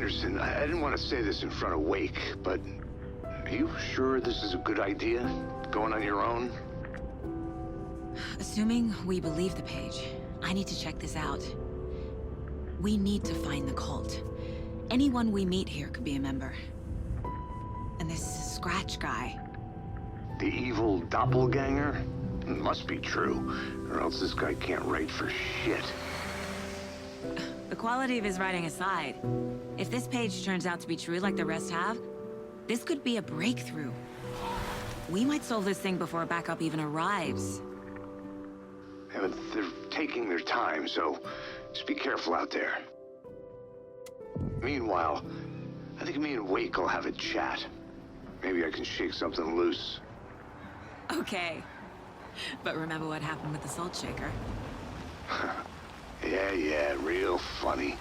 Anderson, I didn't want to say this in front of Wake, but are you sure this is a good idea? Going on your own? Assuming we believe the page, I need to check this out. We need to find the cult. Anyone we meet here could be a member. And this Scratch guy. The evil doppelganger? Must be true, or else this guy can't write for shit. The quality of his writing aside, if this page turns out to be true like the rest have, this could be a breakthrough. We might solve this thing before backup even arrives. Yeah, but they're taking their time, so just be careful out there. Meanwhile, I think me and Wake will have a chat. Maybe I can shake something loose. Okay. But remember what happened with the salt shaker? Yeah, real funny.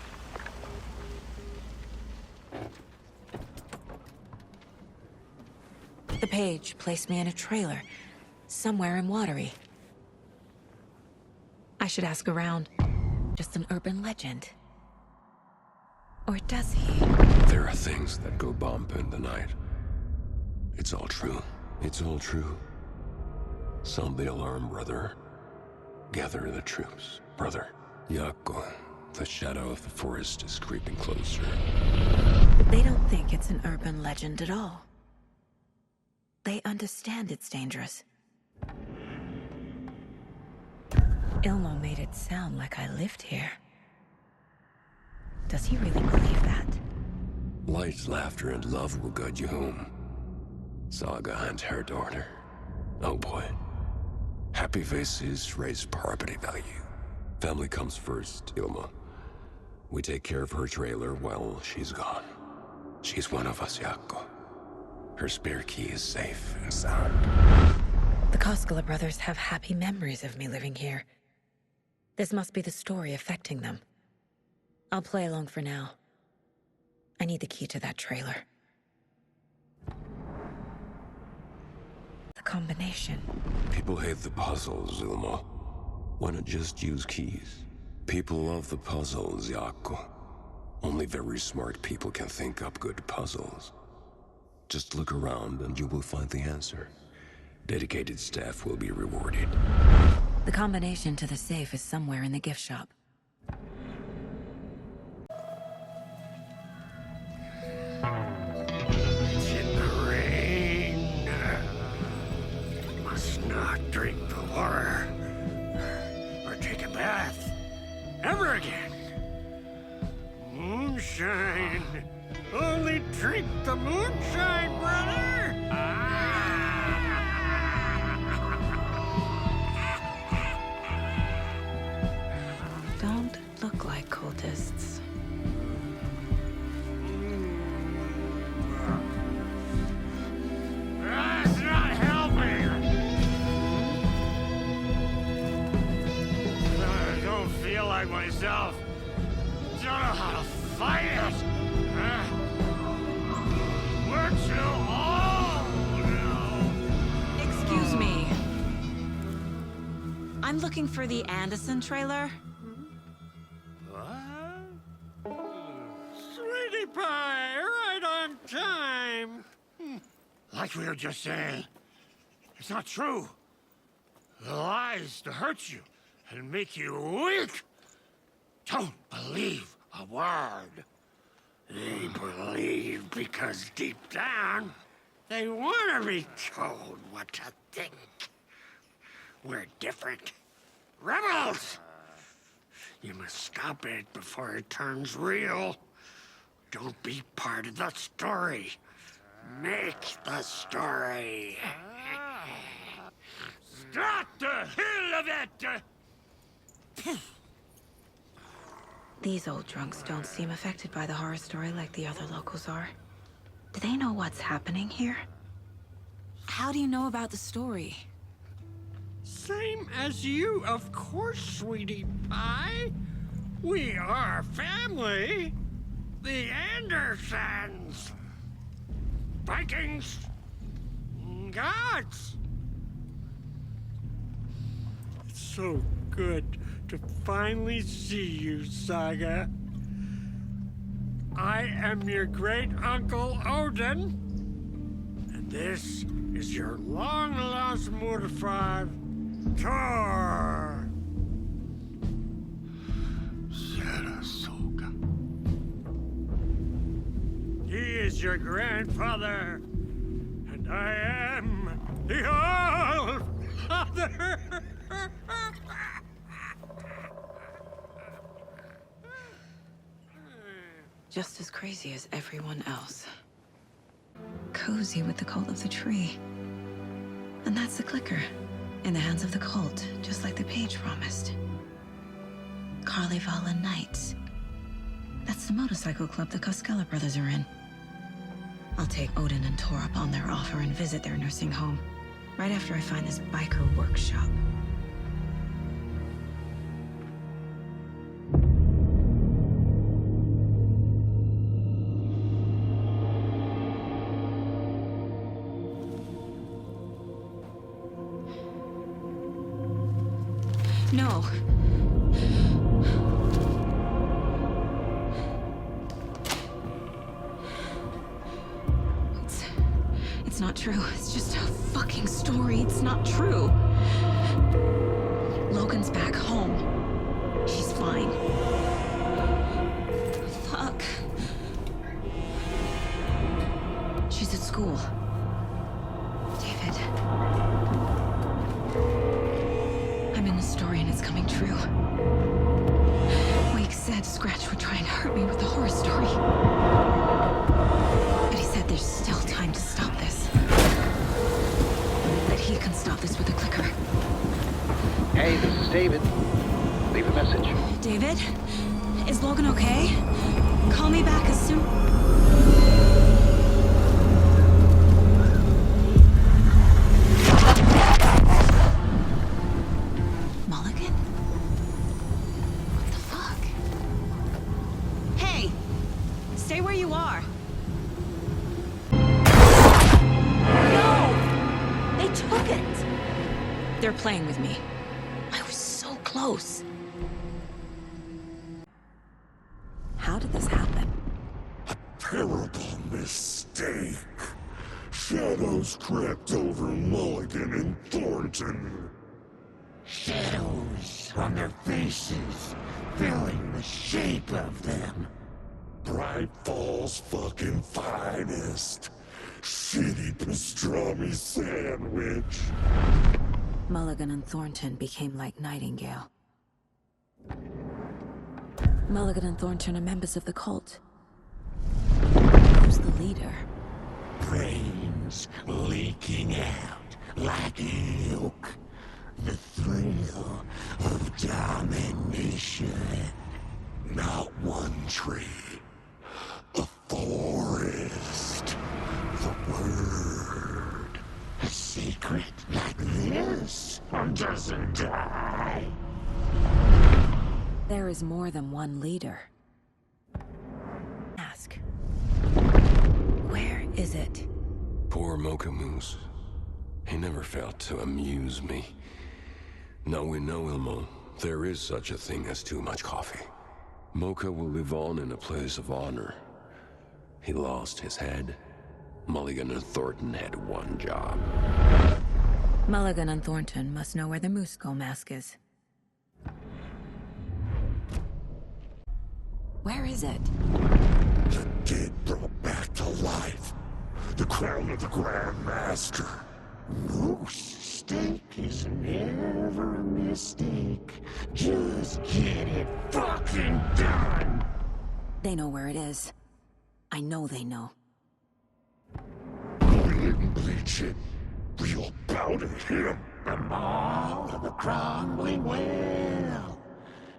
The page placed me in a trailer, somewhere in Watery. I should ask around. Just an urban legend. Or does he? There are things that go bump in the night. It's all true. It's all true. Sound the alarm, brother. Gather the troops, brother. Yako, the shadow of the forest is creeping closer. They don't think it's an urban legend at all. They understand it's dangerous. Ilmo made it sound like I lived here. Does he really believe that? Light, laughter, and love will guide you home. Saga and her daughter. Oh boy. Happy faces raise property value. Family comes first, Ilma. We take care of her trailer while she's gone. She's one of us, Yako. Her spare key is safe and sound. The Koskela brothers have happy memories of me living here. This must be the story affecting them. I'll play along for now. I need the key to that trailer. The combination. People hate the puzzles, Ilma. Why not just use keys? People love the puzzles, Yako. Only very smart people can think up good puzzles. Just look around and you will find the answer. Dedicated staff will be rewarded. The combination to the safe is somewhere in the gift shop. It's in the rain. Must not drink the water. Or take a bath. Ever again. Moonshine. Only drink the moonshine, brother! Don't look like cultists. That's not helping! I don't feel like myself. Don't know how to fight it! We're too old now. Excuse me. I'm looking for the Anderson trailer. What? Sweetie pie, right on time. Like we were just saying, it's not true. The lies to hurt you and make you weak. Don't believe a word. They believe because deep down, they want to be told what to think. We're different. Rebels! You must stop it before it turns real. Don't be part of the story. Make the story. Start the hell of it! These old drunks don't seem affected by the horror story like the other locals are. Do they know what's happening here? How do you know about the story? Same as you, of course, sweetie pie. We are family. The Andersons. Vikings. Gods. It's so good to finally see you, Saga. I am your great uncle Odin, and this is your long-lost Mordefar, Thor. Sarasota. He is your grandfather, and I am the All-Father. Just as crazy as everyone else. Cozy with the cult of the tree. And that's the clicker. In the hands of the cult, just like the page promised. Carnival Knights. That's the motorcycle club the Koskela brothers are in. I'll take Odin and Tor up on their offer and visit their nursing home. Right after I find this biker workshop. No. It's not true. It's just a fucking story. It's not true. Logan's back home. She's fine. Fuck. She's at school. David. I'm in the story and it's coming true. Wake said Scratch would try and hurt me with the horror story. But he said there's still time to stop this. That he can stop this with a clicker. Hey, this is David. Leave a message. David? Is Logan okay? Call me back as soon... Mulligan? What the fuck? Hey! Stay where you are! No! They took it! They're playing with me. I was so close. How did this happen? Terrible mistake. Shadows crept over Mulligan and Thornton. Shadows on their faces, filling the shape of them. Bright Fall's fucking finest. Shitty pastrami sandwich. Mulligan and Thornton became like Nightingale. Mulligan and Thornton are members of the cult. Who's the leader? Brains leaking out like milk. The thrill of domination. Not one tree. A forest. The word. A secret like this doesn't die. There is more than one leader. Ask. Where is it? Poor Mocha Moose. He never failed to amuse me. Now we know, Ilmo, there is such a thing as too much coffee. Mocha will live on in a place of honor. He lost his head. Mulligan and Thornton had one job. Mulligan and Thornton must know where the Moose Skull mask is. Where is it? The dead brought back to life. The crown of the Grand Master. Moose steak is never a mistake. Just get it fucking done. They know where it is. I know they know. We didn't bleach it. Real bout at him. The maw of the crumbling well.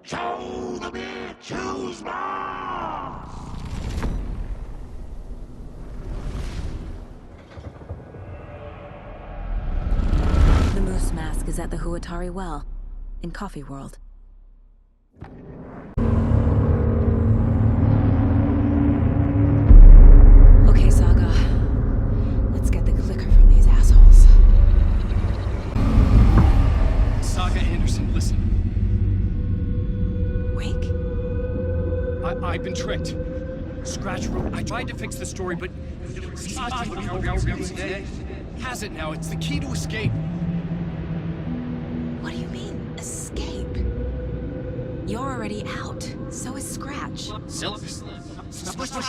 Show the bitch who's boss. The Moose mask is at the Huatari Well, in Coffee World. Okay, Saga. Let's get the clicker from these assholes. Saga Anderson, listen. Wake? I've been tricked. Scratch wrote. I tried to fix the story, but has it now. It's the key to escape. What do you mean, escape? You're already out. So is Scratch.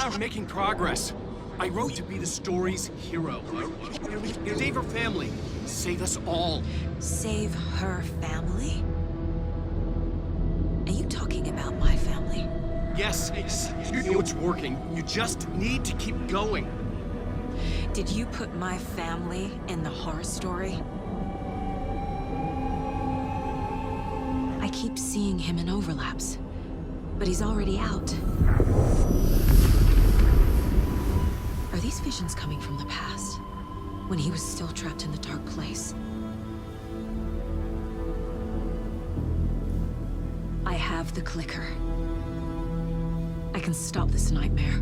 We're making progress. I wrote to be the story's hero. Save her family. Save us all. Save her family? Are you talking about my family? Yes, you know it's working. You just need to keep going. Did you put my family in the horror story? I keep seeing him in overlaps, but he's already out. Are these visions coming from the past, when he was still trapped in the dark place? I have the clicker. I can stop this nightmare.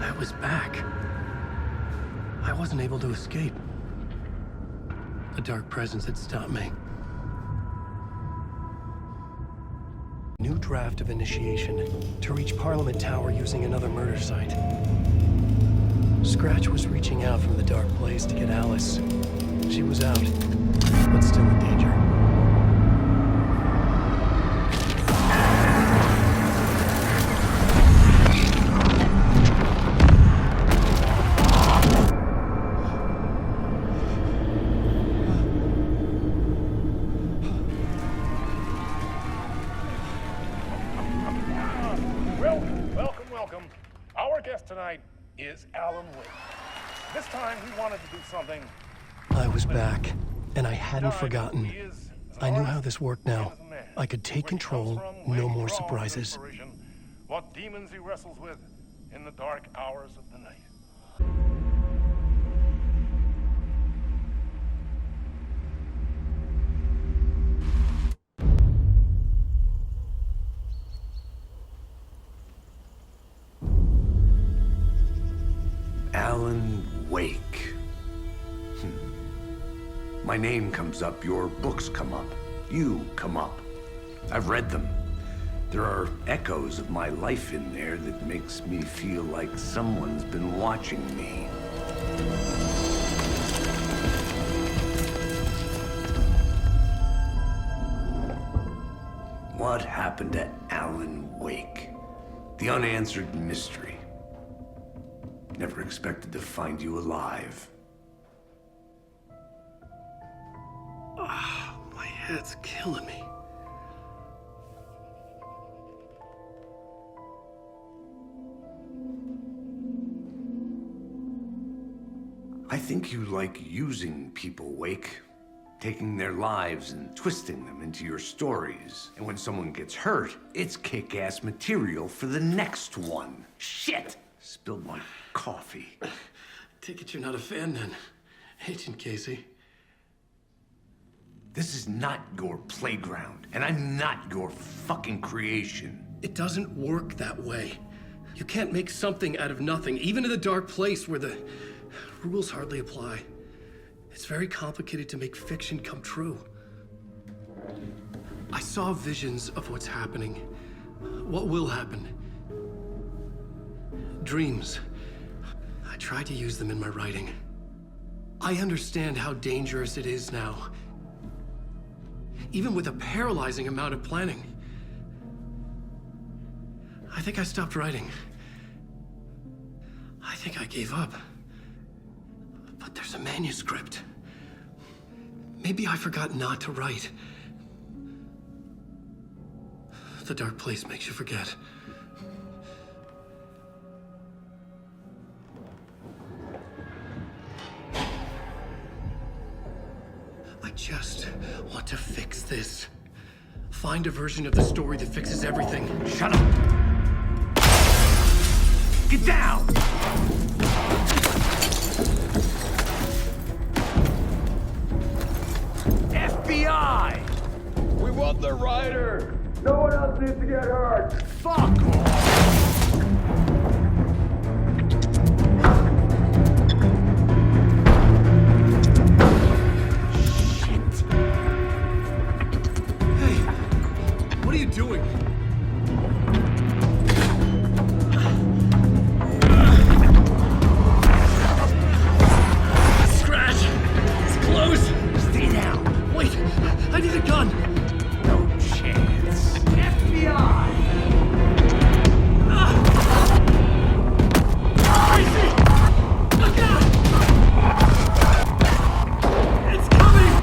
I was back. I wasn't able to escape. A dark presence had stopped me. New draft of initiation to reach Parliament Tower using another murder site. Scratch was reaching out from the dark place to get Alice. She was out, but still in danger. Welcome. Our guest tonight is Alan Wake. This time he wanted to do something. I was back, and I hadn't forgotten. I knew how this worked now. I could take control, no more surprises. What demons he wrestles with in the dark hours of the night. Alan Wake. My name comes up, your books come up, you come up. I've read them. There are echoes of my life in there that makes me feel like someone's been watching me. What happened to Alan Wake? The unanswered mystery. Never expected to find you alive. Ah, my head's killing me. I think you like using people, Wake. Taking their lives and twisting them into your stories. And when someone gets hurt, it's kick-ass material for the next one. Shit! Spilled my coffee. Take it you're not a fan then, Agent Casey. This is not your playground, and I'm not your fucking creation. It doesn't work that way. You can't make something out of nothing, even in the dark place where the rules hardly apply. It's very complicated to make fiction come true. I saw visions of what's happening, what will happen. Dreams. I tried to use them in my writing. I understand how dangerous it is now. Even with a paralyzing amount of planning. I think I stopped writing. I think I gave up. But there's a manuscript. Maybe I forgot not to write. The dark place makes you forget. I just want to fix this. Find a version of the story that fixes everything. Shut up! Get down! FBI! We want the rider! No one else needs to get hurt. Fuck off! What are you doing? Scratch! It's close! Stay down. Wait! I need a gun! No chance. FBI! Crazy! It's coming!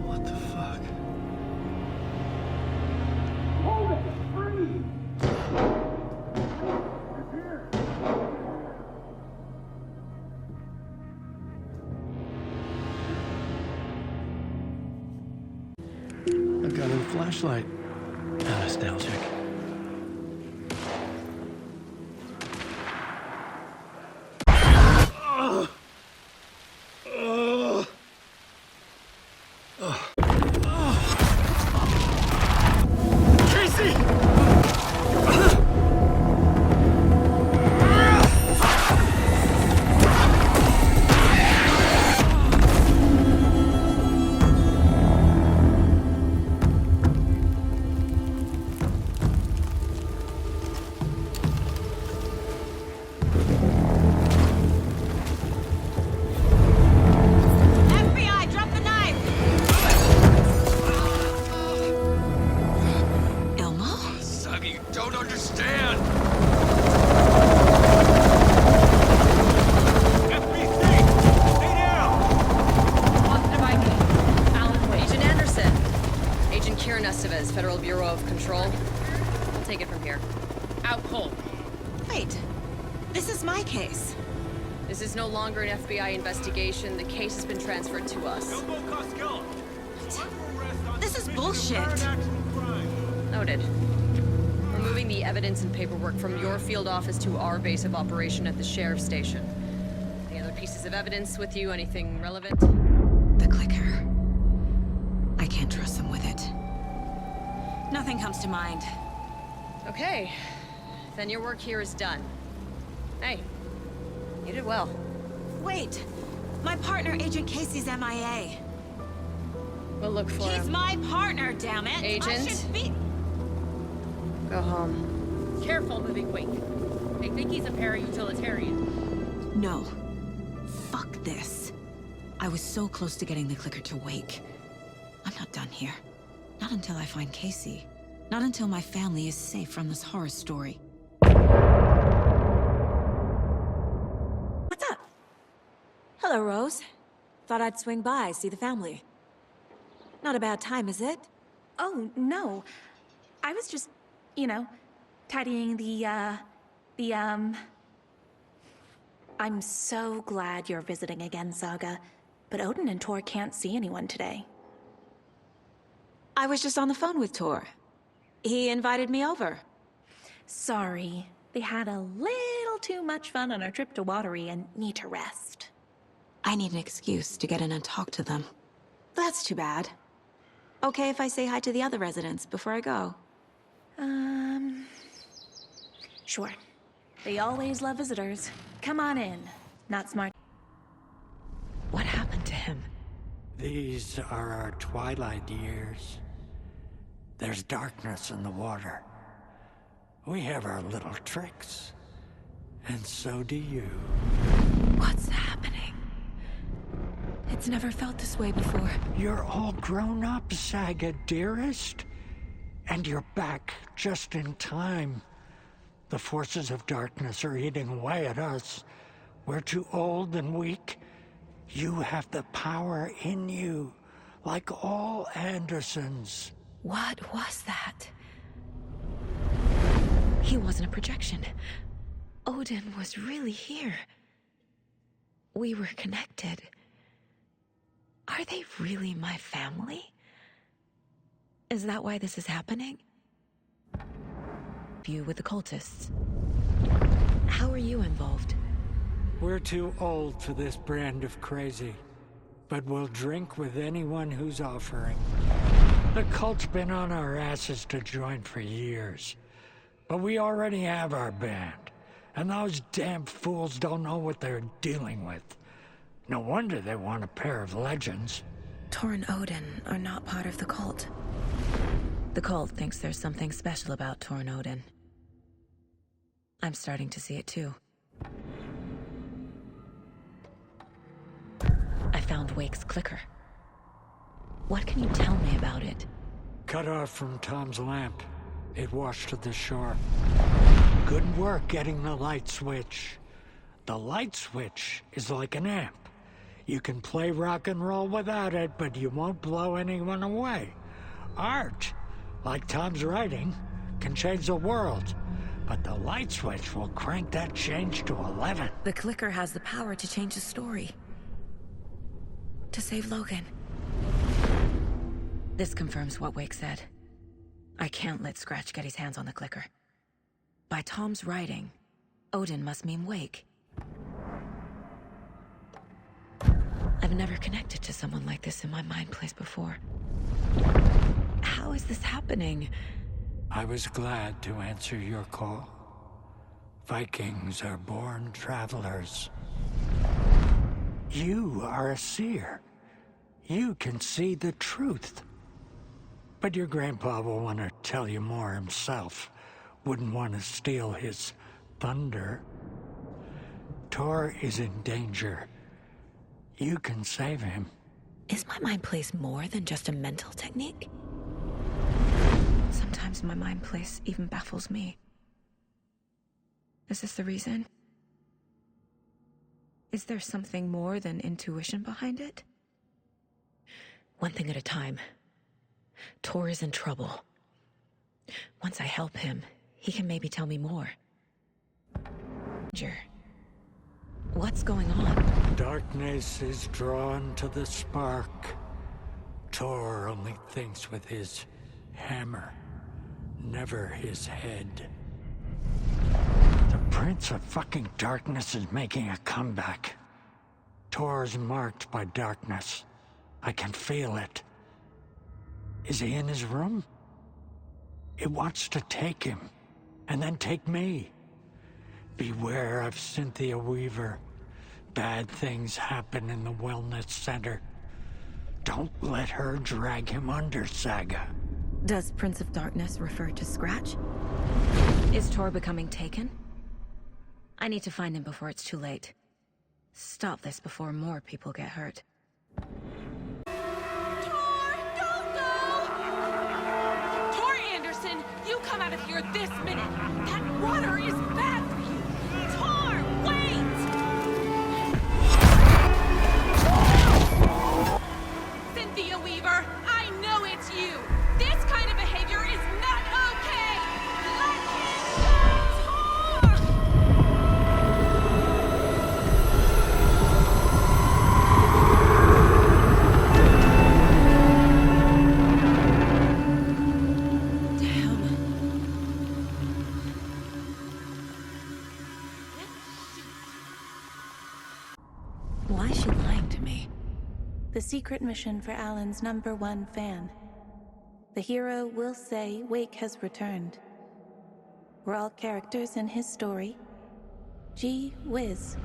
What the fuck? A gun and flashlight. How nostalgic. Casey! FBI, drop the knife! Elmo? Saga, you don't understand! Agent Anderson. Agent Kieran Estevez, Federal Bureau of Control. I'll take it from here. Out cold. Wait, this is my case. This is no longer an FBI investigation. The case has been transferred to us. This is bullshit. Noted. We're moving the evidence and paperwork from your field office to our base of operation at the sheriff's station. Any other pieces of evidence with you? Anything relevant? The clicker. I can't trust them with it. Nothing comes to mind. Okay. Then your work here is done. Hey, you did well. Wait, my partner, Agent Casey's MIA. We'll look for He's him. my partner, damn it! I Agent? should be... Go home. Careful moving Wake. They think he's a para-utilitarian. No. Fuck this. I was so close to getting the clicker to wake. I'm not done here. Not until I find Casey. Not until my family is safe from this horror story. What's up? Hello, Rose. Thought I'd swing by, see the family. Not a bad time, is it? Oh, no. I was just, tidying I'm so glad you're visiting again, Saga. But Odin and Tor can't see anyone today. I was just on the phone with Tor. He invited me over. Sorry. They had a little too much fun on our trip to Watery and need to rest. I need an excuse to get in and talk to them. That's too bad. Okay if I say hi to the other residents before I go? Sure. They always love visitors. Come on in. Not smart. What happened to him? These are our twilight years. There's darkness in the water. We have our little tricks. And so do you. What's happening? It's never felt this way before. You're all grown up, Saga, dearest. And you're back just in time. The forces of darkness are eating away at us. We're too old and weak. You have the power in you. like all Andersons. What was that? He wasn't a projection. Odin was really here. We were connected. Are they really my family? Is that why this is happening? You with the cultists. How are you involved? We're too old for this brand of crazy, but we'll drink with anyone who's offering. The cult's been on our asses to join for years, but we already have our band, and those damn fools don't know what they're dealing with. No wonder they want a pair of legends. Tor and Odin are not part of the cult. The cult thinks there's something special about Tor and Odin. I'm starting to see it too. I found Wake's clicker. What can you tell me about it? Cut off from Tom's lamp. It washed to the shore. Good work getting the light switch. The light switch is like an amp. You can play rock and roll without it, but you won't blow anyone away. Art, like Tom's writing, can change the world. But the light switch will crank that change to 11. The clicker has the power to change the story. To save Logan. This confirms what Wake said. I can't let Scratch get his hands on the clicker. By Tom's writing, Odin must mean Wake. I've never connected to someone like this in my mind place before. How is this happening? I was glad to answer your call. Vikings are born travelers. You are a seer. You can see the truth. But your grandpa will want to tell you more himself. Wouldn't want to steal his thunder. Tor is in danger. You can save him. Is my mind place more than just a mental technique? Sometimes my mind place even baffles me. Is this the reason? Is there something more than intuition behind it? One thing at a time. Tor is in trouble. Once I help him, he can maybe tell me more. What's going on? Darkness is drawn to the spark. Tor only thinks with his hammer, never his head. The Prince of fucking Darkness is making a comeback. Tor's marked by darkness. I can feel it. Is he in his room? It wants to take him, and then take me. Beware of Cynthia Weaver. Bad things happen in the wellness center. Don't let her drag him under, Saga. Does Prince of Darkness refer to Scratch? Is Tor becoming taken? I need to find him before it's too late. Stop this before more people get hurt. Tor, don't go! Tor Anderson, you come out of here this minute! That water is bad for you! Tor, wait! Cynthia Weaver, I know it's you! This kind of behavior is not okay! Let him go, Tor! Why is she lying to me? The secret mission for Alan's #1 fan. The hero will say Wake has returned. We're all characters in his story. Gee whiz.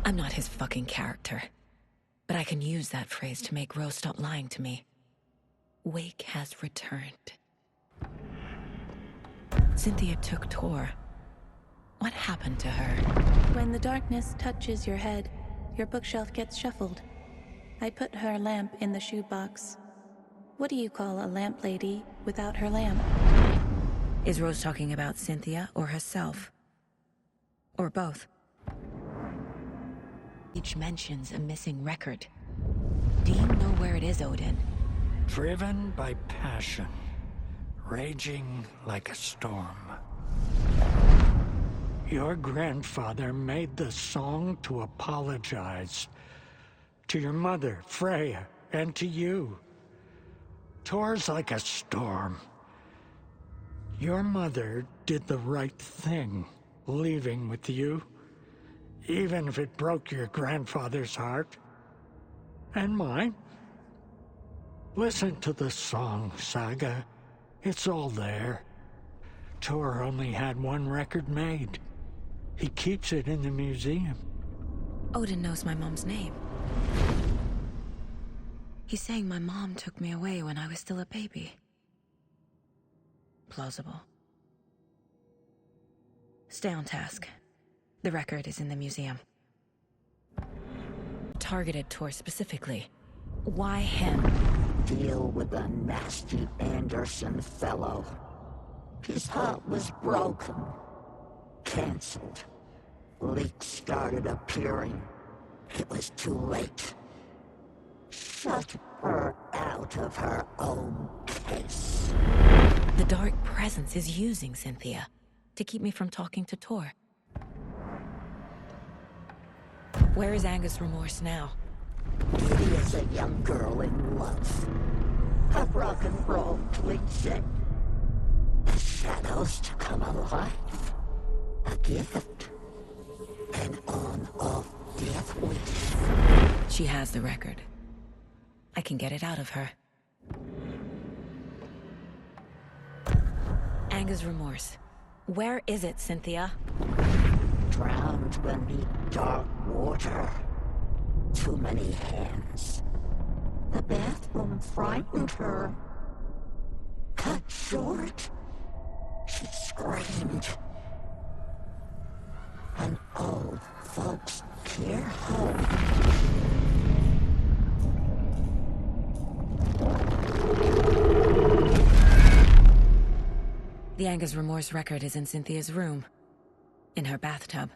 I'm not his fucking character. But I can use that phrase to make Rose stop lying to me. Wake has returned. Cynthia took Tor. What happened to her? When the darkness touches your head, your bookshelf gets shuffled. I put her lamp in the shoebox. What do you call a lamp lady without her lamp? Is Rose talking about Cynthia or herself? Or both? Each mentions a missing record. Do you know where it is, Odin? Driven by passion, raging like a storm. Your grandfather made the song to apologize. To your mother, Freya, and to you. Tor's like a storm. Your mother did the right thing, leaving with you. Even if it broke your grandfather's heart. And mine. Listen to the song, Saga. It's all there. Tor only had one record made. He keeps it in the museum. Odin knows my mom's name. He's saying my mom took me away when I was still a baby. Plausible. Stay on task. The record is in the museum. Targeted Tor specifically. Why him? Deal with the nasty Anderson fellow. His heart was broken. Cancelled. Leaks started appearing. It was too late. Shut her out of her own case. The Dark Presence is using Cynthia to keep me from talking to Tor. Where is Angus Remorse now? He is a young girl in love. A rock and roll cliche. The shadows to come alive. A gift. An on-off death wish. She has the record. I can get it out of her. Angus Remorse. Where is it, Cynthia? Drowned beneath dark water. Too many hands. The bathroom frightened her. Cut short. She screamed. An old folks' care home. The Angus Remorse record is in Cynthia's room. In her bathtub.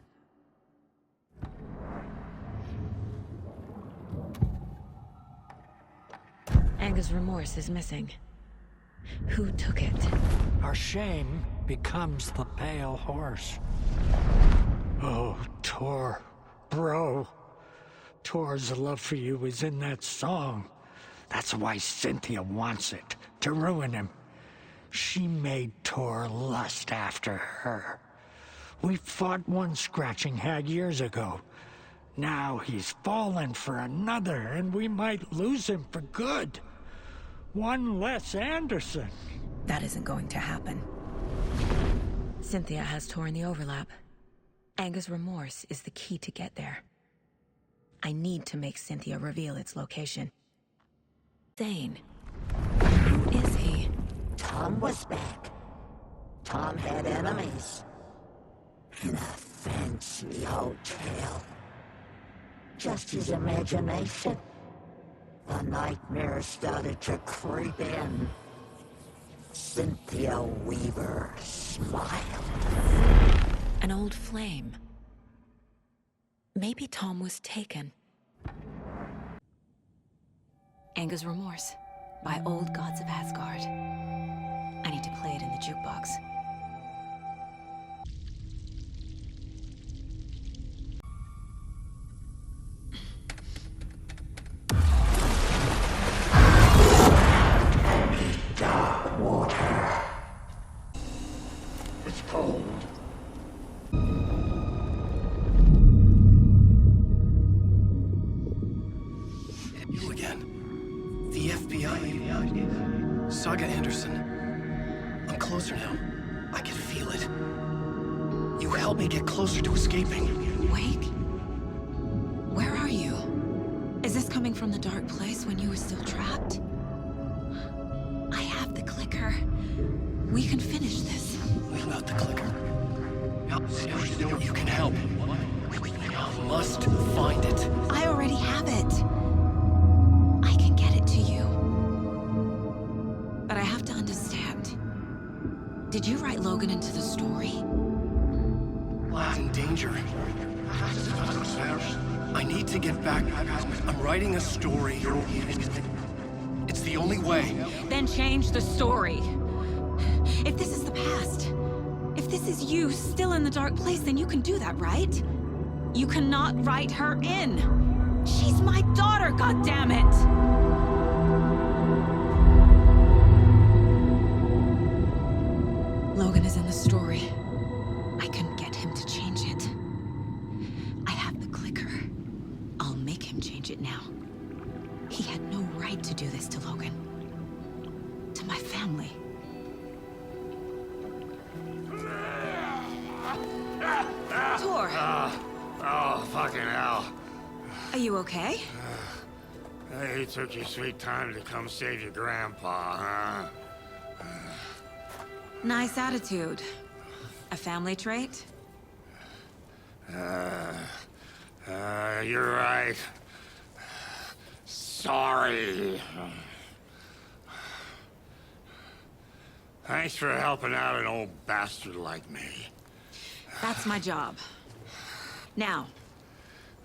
Angus Remorse is missing. Who took it? Our shame becomes the pale horse. Oh, Tor. Bro. Tor's love for you is in that song. That's why Cynthia wants it. To ruin him. She made Tor lust after her. We fought one scratching hag years ago. Now he's fallen for another, and we might lose him for good. One less Anderson. That isn't going to happen. Cynthia has Tor in the overlap. Angus Remorse is the key to get there. I need to make Cynthia reveal its location. Zane. Who is he? Tom was back. Tom had enemies. In a fancy hotel. Just his imagination. The nightmare started to creep in. Cynthia Weaver smiled. An old flame. Maybe Tom was taken. Angus Remorse, by Old Gods of Asgard. I need to play it in the jukebox. Dark water. It's cold. You again. The FBI. Saga Anderson. I'm closer now. I can feel it. You helped me get closer to escaping. Wake? Where are you? Is this coming from the dark place when you were still trapped? I have the clicker. We can finish this. What about the clicker? You can help. I must find it. I already have it. I can get it to you. But I have to understand. Did you write Logan into the story? Lad's in danger. I need to get back. I'm writing a story. It's the only way. Then change the story. If this is the past, if this is you still in the dark place, then you can do that, right? You cannot write her in. She's my daughter, goddammit! Logan is in the story. I can get him to change it. I have the clicker. I'll make him change it now. He had no right to do this to Logan. To my family. Tor! Oh, fucking hell. Are you okay? Hey, you took your sweet time to come save your grandpa, huh? Nice attitude. A family trait? You're right. Sorry. Thanks for helping out an old bastard like me. That's my job. Now,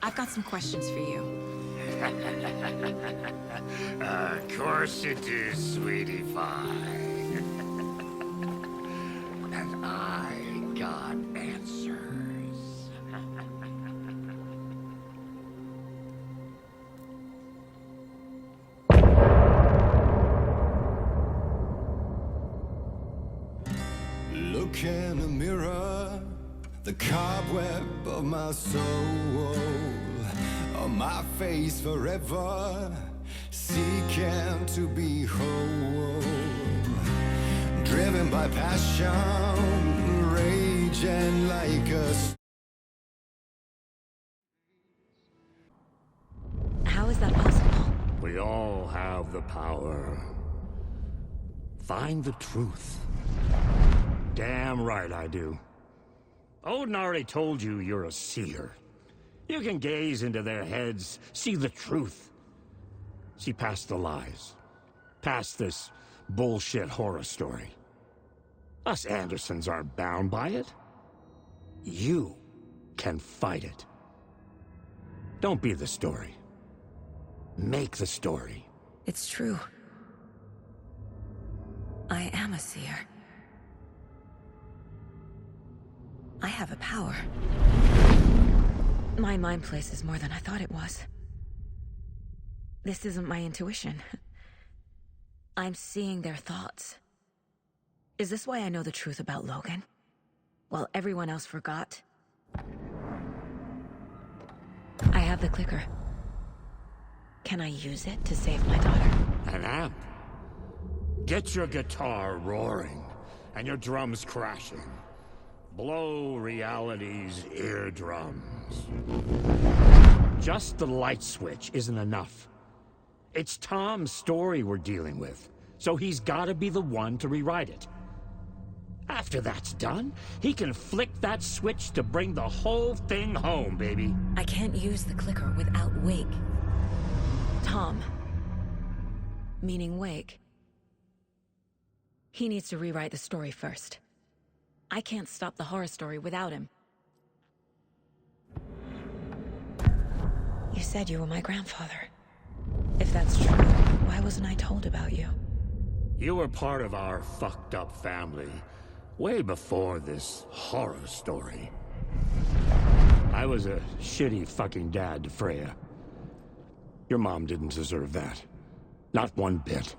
I've got some questions for you. Of course you do, sweetie pie. And I got answers. Look in a mirror, the cobweb of my soul, on my face forever, seeking to be whole, driven by passion, raging like a... How is that possible? We all have the power. Find the truth. Damn right I do. Odin already told you you're a seer. You can gaze into their heads, see the truth. See past the lies. Past this bullshit horror story. Us Andersons aren't bound by it. You can fight it. Don't be the story. Make the story. It's true. I am a seer. I have a power. My mind place is more than I thought it was. This isn't my intuition. I'm seeing their thoughts. Is this why I know the truth about Logan? While everyone else forgot? I have the clicker. Can I use it to save my daughter? An amp. Get your guitar roaring and your drums crashing. Blow reality's eardrums. Just the light switch isn't enough. It's Tom's story we're dealing with, so he's gotta be the one to rewrite it. After that's done, he can flick that switch to bring the whole thing home, baby. I can't use the clicker without Wake. Tom. Meaning Wake. He needs to rewrite the story first. I can't stop the horror story without him. You said you were my grandfather. If that's true, why wasn't I told about you? You were part of our fucked up family, way before this horror story. I was a shitty fucking dad to Freya. Your mom didn't deserve that. Not one bit.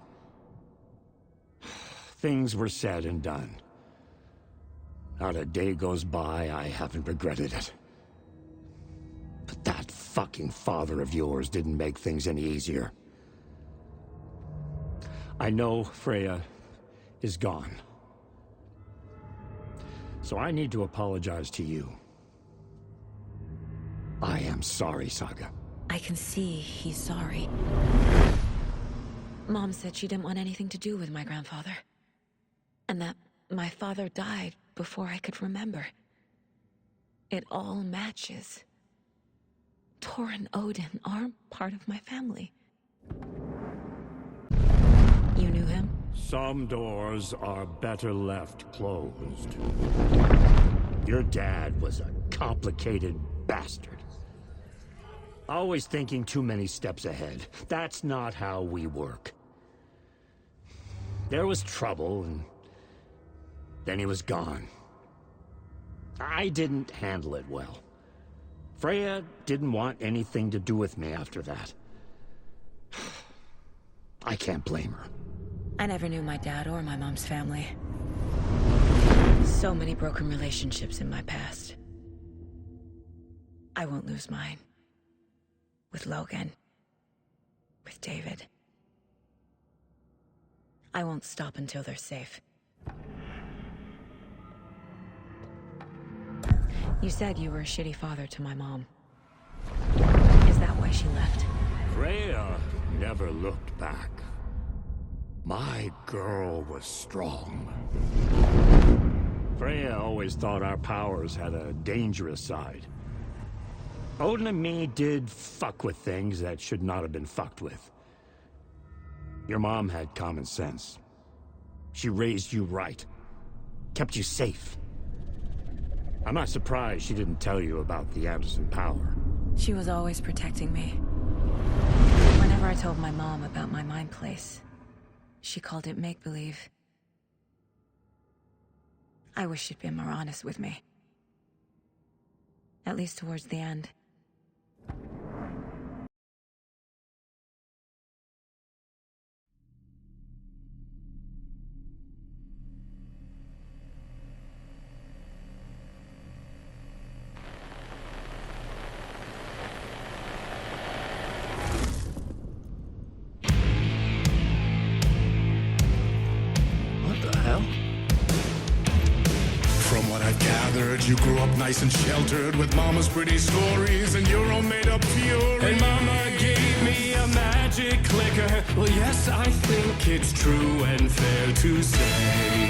Things were said and done. Not a day goes by I haven't regretted it. But that fucking father of yours didn't make things any easier. I know Freya is gone. So I need to apologize to you. I am sorry, Saga. I can see he's sorry. Mom said she didn't want anything to do with my grandfather. And that my father died before I could remember. It all matches. Tor and Odin aren't part of my family. You knew him? Some doors are better left closed. Your dad was a complicated bastard. Always thinking too many steps ahead. That's not how we work. There was trouble, and then he was gone. I didn't handle it well. Freya didn't want anything to do with me after that. I can't blame her. I never knew my dad or my mom's family. So many broken relationships in my past. I won't lose mine. With Logan. With David. I won't stop until they're safe. You said you were a shitty father to my mom. Is that why she left? Freya never looked back. My girl was strong. Freya always thought our powers had a dangerous side. Odin and me did fuck with things that should not have been fucked with. Your mom had common sense. She raised you right. Kept you safe. I'm not surprised she didn't tell you about the Anderson power. She was always protecting me. Whenever I told my mom about my mind place, she called it make-believe. I wish she'd been more honest with me. At least towards the end. You grew up nice and sheltered with mama's pretty stories and your own made-up fury. And mama gave me a magic clicker. Well, yes, I think it's true and fair to say.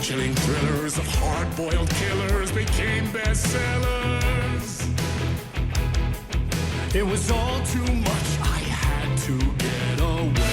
Chilling thrillers of hard-boiled killers became bestsellers. It was all too much, I had to get away.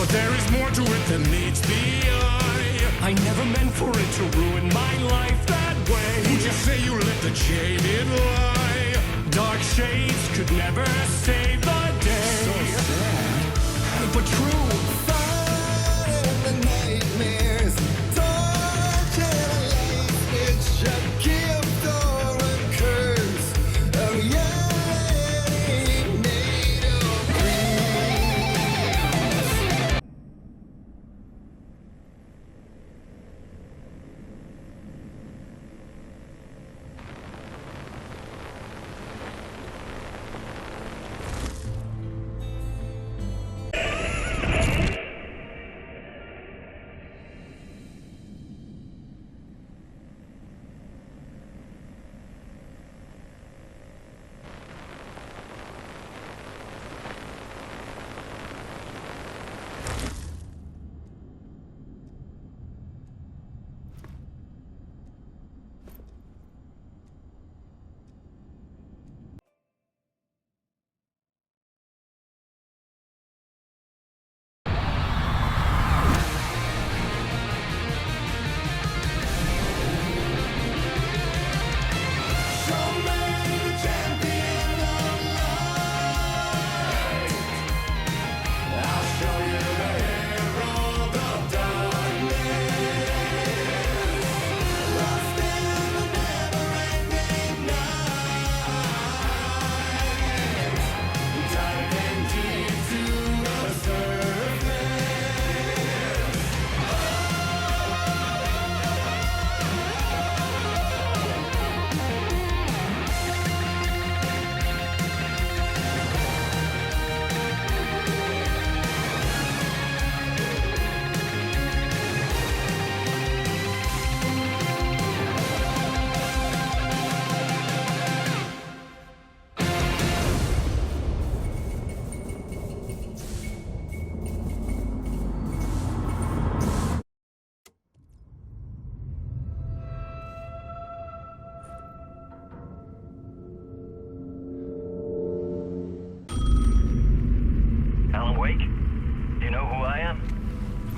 But there is more to it than meets the eye. I never meant for it to ruin my life that way. Would you say you let the jaded lie? Dark shades could never save the day. So sad. But true.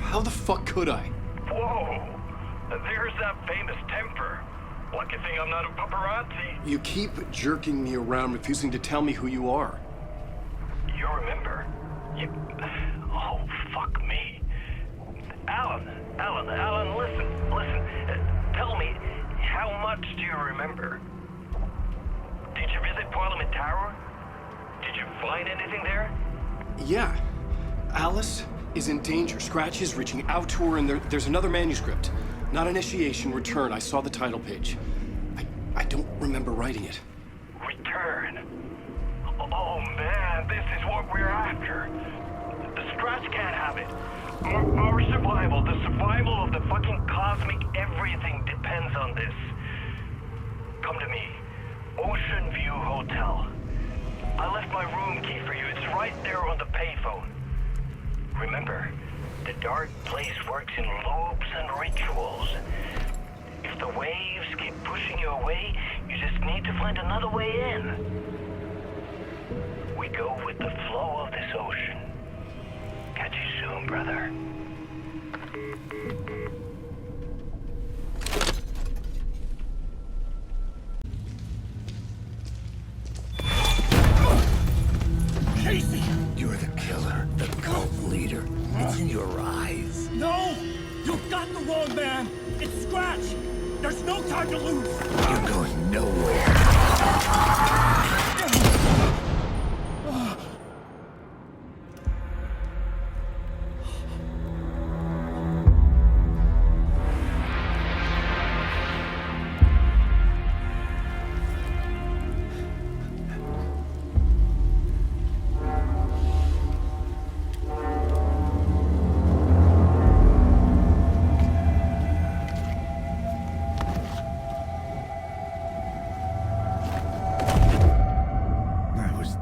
How the fuck could I? Whoa! There's that famous temper. Lucky thing I'm not a paparazzi. You keep jerking me around, refusing to tell me who you are. You remember? Oh, fuck me. Alan, listen. Tell me, how much do you remember? Did you visit Parliament Tower? Did you find anything there? Yeah. Alice is in danger. Scratch is reaching out to her, and there's another manuscript. Not initiation, return. I saw the title page. I don't remember writing it. Return? Oh man, this is what we're after. The Scratch can't have it. Our survival, the survival of the fucking cosmic everything depends on this. Come to me. Ocean View Hotel. I left my room key for you. It's right there on the payphone. Remember, the dark place works in loops and rituals. If the waves keep pushing you away, you just need to find another way in. We go with the flow of this ocean. Catch you soon, brother. Casey! You're the killer, the cult leader. It's in your eyes. No! You've got the wrong man! It's Scratch! There's no time to lose! You're going nowhere.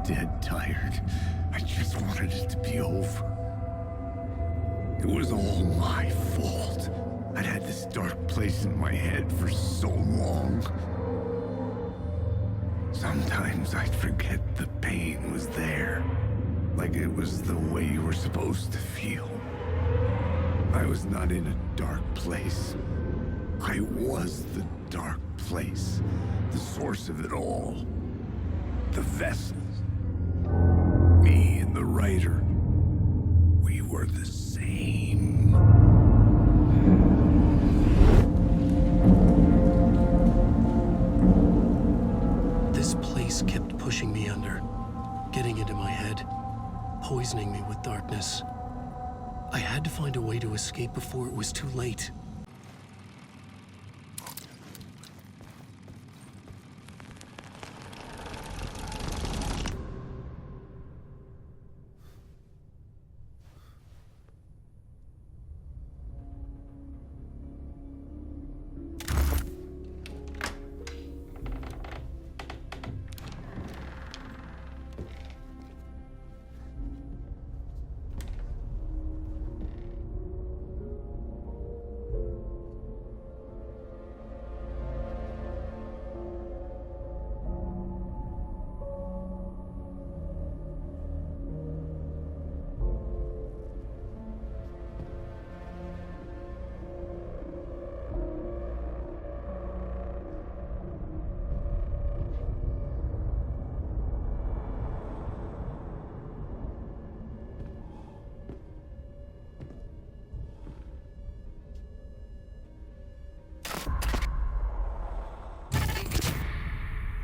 Dead tired. I just wanted it to be over. It was all my fault. I'd had this dark place in my head for so long. Sometimes I'd forget the pain was there. Like it was the way you were supposed to feel. I was not in a dark place. I was the dark place. The source of it all. The vessel. Me and the writer. We were the same. This place kept pushing me under, getting into my head, poisoning me with darkness. I had to find a way to escape before it was too late.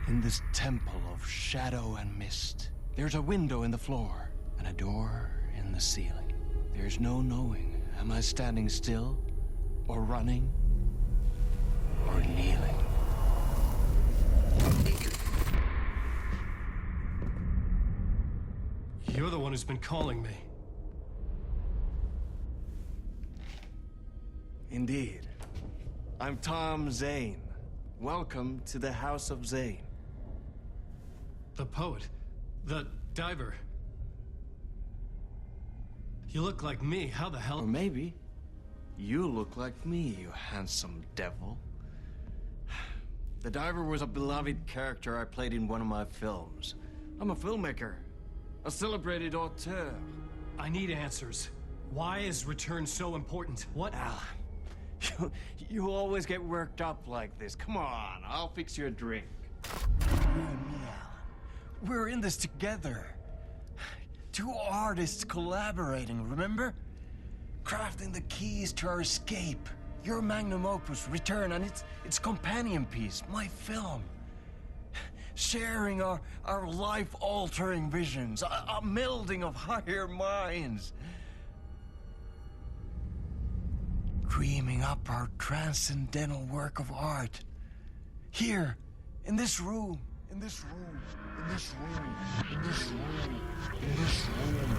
In this temple of shadow and mist, there's a window in the floor and a door in the ceiling. There's no knowing, am I standing still, or running, or kneeling? You're the one who's been calling me. Indeed. I'm Tom Zane. Welcome to the House of Zane. The poet. The diver. You look like me. How the hell? Or maybe you look like me, you handsome devil. The diver was a beloved character I played in one of my films. I'm a filmmaker, a celebrated auteur. I need answers. Why is Return so important? What? Alan, you always get worked up like this. Come on, I'll fix you a drink. You and me, Alan. We're in this together. Two artists collaborating, remember? Crafting the keys to our escape. Your magnum opus, Return, and its companion piece, my film. Sharing our life-altering visions, a melding of higher minds. Dreaming up our transcendental work of art. Here, in this room, in this room, in this room, in this room, in this room,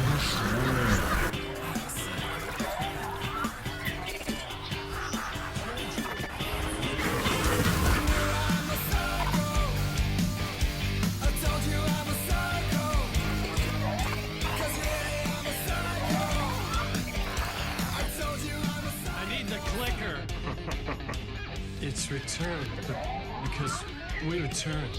in this room. It's Return, because we return.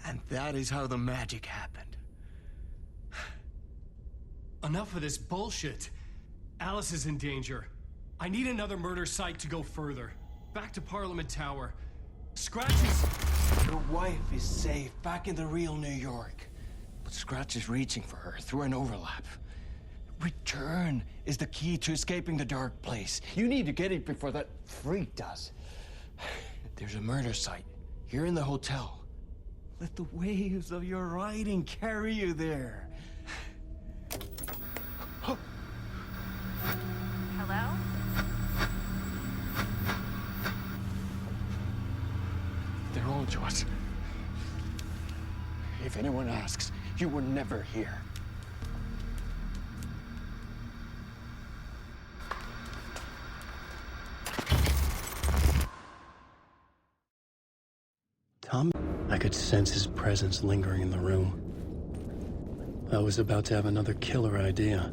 And that is how the magic happened. Enough of this bullshit. Alice is in danger. I need another murder site to go further. Back to Parliament Tower. Scratch Your wife is safe, back in the real New York. But Scratch is reaching for her through an overlap. Return is the key to escaping the dark place. You need to get it before that freak does. There's a murder site here in the hotel. Let the waves of your writing carry you there. Hello? They're all yours. If anyone asks, you were never here. Tom? I could sense his presence lingering in the room. I was about to have another killer idea.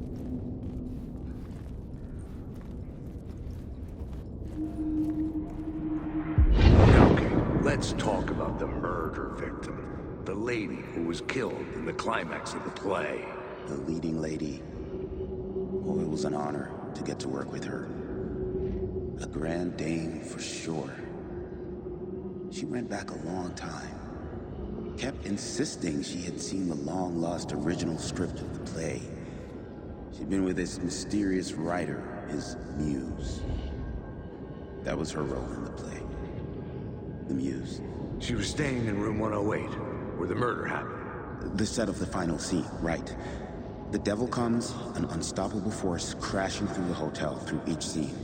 Okay, let's talk about the murder victim. The lady who was killed in the climax of the play. The leading lady. Oh, it was an honor to get to work with her. A grand dame for sure. She went back a long time. Kept insisting she had seen the long-lost original script of the play. She'd been with this mysterious writer, his muse. That was her role in the play. The muse. She was staying in room 108, where the murder happened. The set of the final scene, right. The devil comes, an unstoppable force crashing through the hotel through each scene,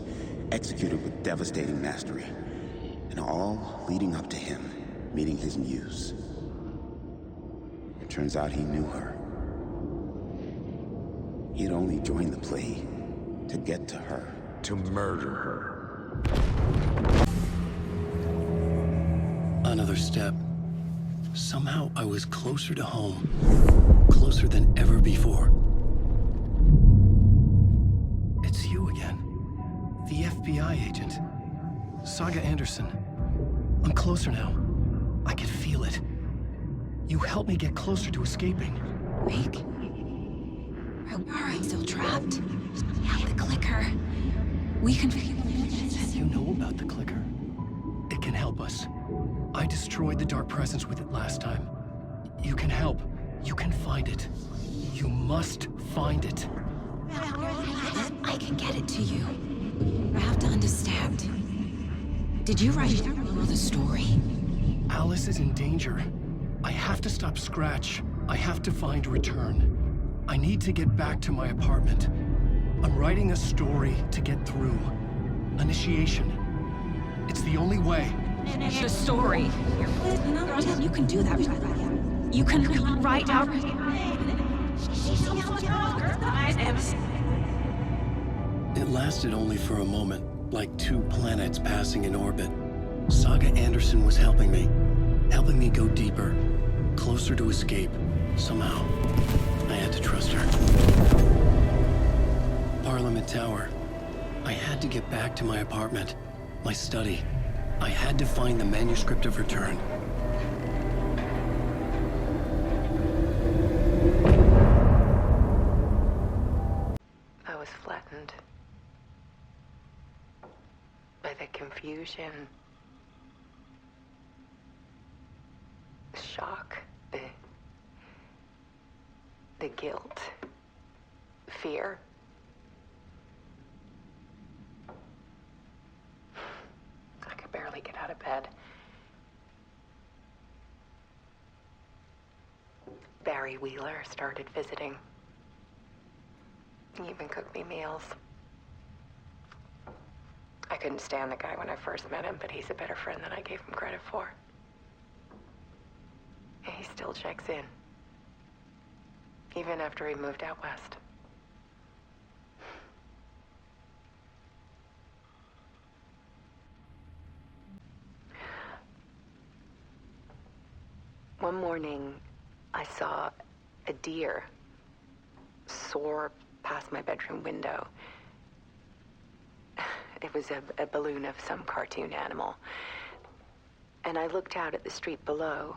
executed with devastating mastery. And all leading up to him meeting his muse. It turns out he knew her. He had only joined the play to get to her. To murder her. Another step. Somehow I was closer to home. Closer than ever before. It's you again. The FBI agent. Saga Anderson. I'm closer now. I can feel it. You helped me get closer to escaping. Wake? Are we still trapped? The clicker. We can... You know about the clicker. It can help us. I destroyed the dark presence with it last time. You can help. You can find it. You must find it. I can get it to you. I have to understand. Did you write the story? Alice is in danger. I have to stop Scratch. I have to find Return. I need to get back to my apartment. I'm writing a story to get through. Initiation. It's the only way. The story. You can do that. You can write out... It lasted only for a moment, like two planets passing in orbit. Saga Anderson was helping me go deeper, closer to escape. Somehow, I had to trust her. Parliament Tower. I had to get back to my apartment, my study. I had to find the manuscript of Return. I was flattened by the confusion, the shock, the guilt, fear. I could barely get out of bed. Barry Wheeler started visiting. He even cooked me meals. I couldn't stand the guy when I first met him, but he's a better friend than I gave him credit for. And he still checks in. Even after he moved out west. One morning, I saw a deer soar past my bedroom window. It was a balloon of some cartoon animal. And I looked out at the street below,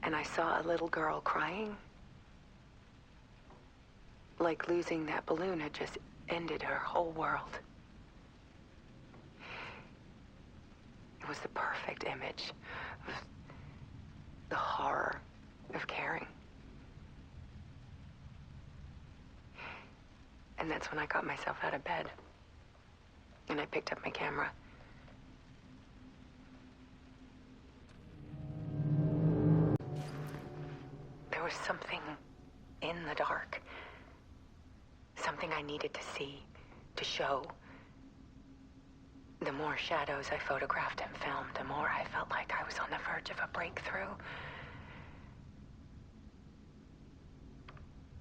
and I saw a little girl crying. Like losing that balloon had just ended her whole world. It was the perfect image of the horror of caring. And that's when I got myself out of bed. And I picked up my camera. There was something in the dark. Something I needed to see, to show. The more shadows I photographed and filmed, the more I felt like I was on the verge of a breakthrough.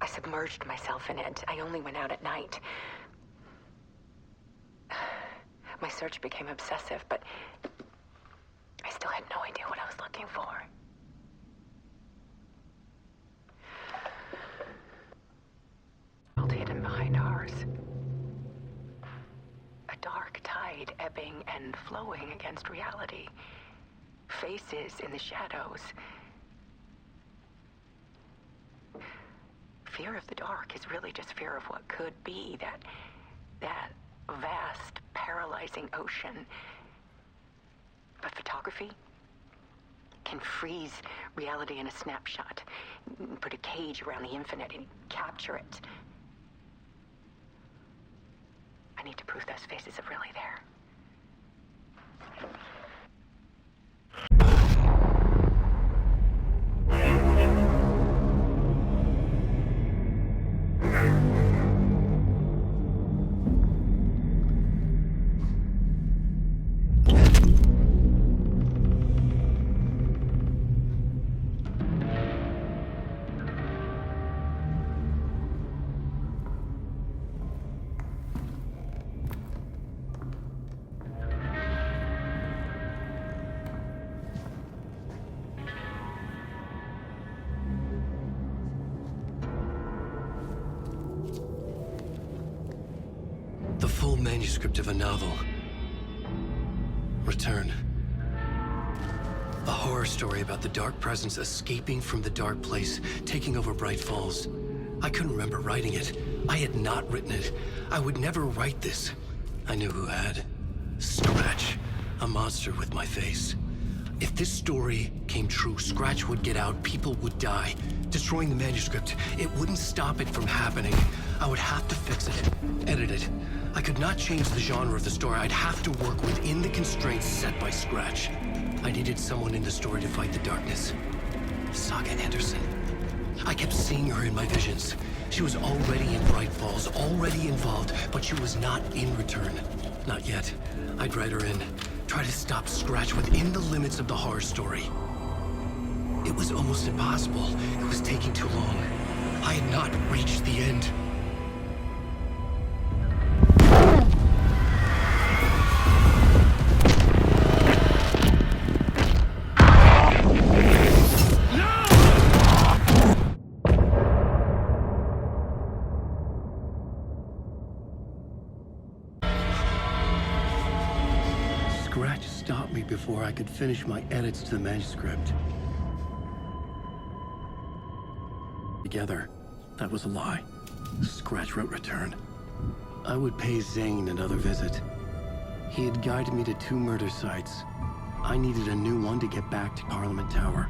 I submerged myself in it. I only went out at night. My search became obsessive, but I still had no idea what I was looking for. tide ebbing and flowing against reality. Faces in the shadows. Fear of the dark is really just fear of what could be, that vast, paralyzing ocean. But photography can freeze reality in a snapshot, put a cage around the infinite and capture it. I need to prove those faces are really there. The full manuscript of a novel. Return. A horror story about the dark presence escaping from the dark place, taking over Bright Falls. I couldn't remember writing it. I had not written it. I would never write this. I knew who had. Scratch. A monster with my face. If this story came true, Scratch would get out, people would die. Destroying the manuscript, it wouldn't stop it from happening. I would have to fix it, edit it. I could not change the genre of the story. I'd have to work within the constraints set by Scratch. I needed someone in the story to fight the darkness. Saga Anderson. I kept seeing her in my visions. She was already in Bright Falls, already involved, but she was not in Return. Not yet. I'd write her in. Try to stop Scratch within the limits of the horror story. It was almost impossible. It was taking too long. I had not reached the end. Scratch stopped me before I could finish my edits to the manuscript. Together, that was a lie. Scratch wrote Return. I would pay Zane another visit. He had guided me to 2 murder sites. I needed a new one to get back to Parliament Tower.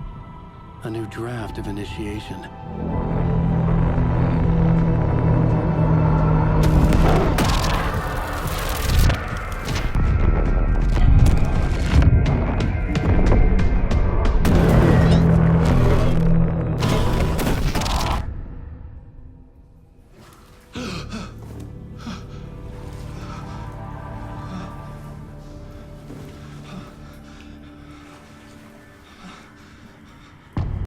A new draft of Initiation.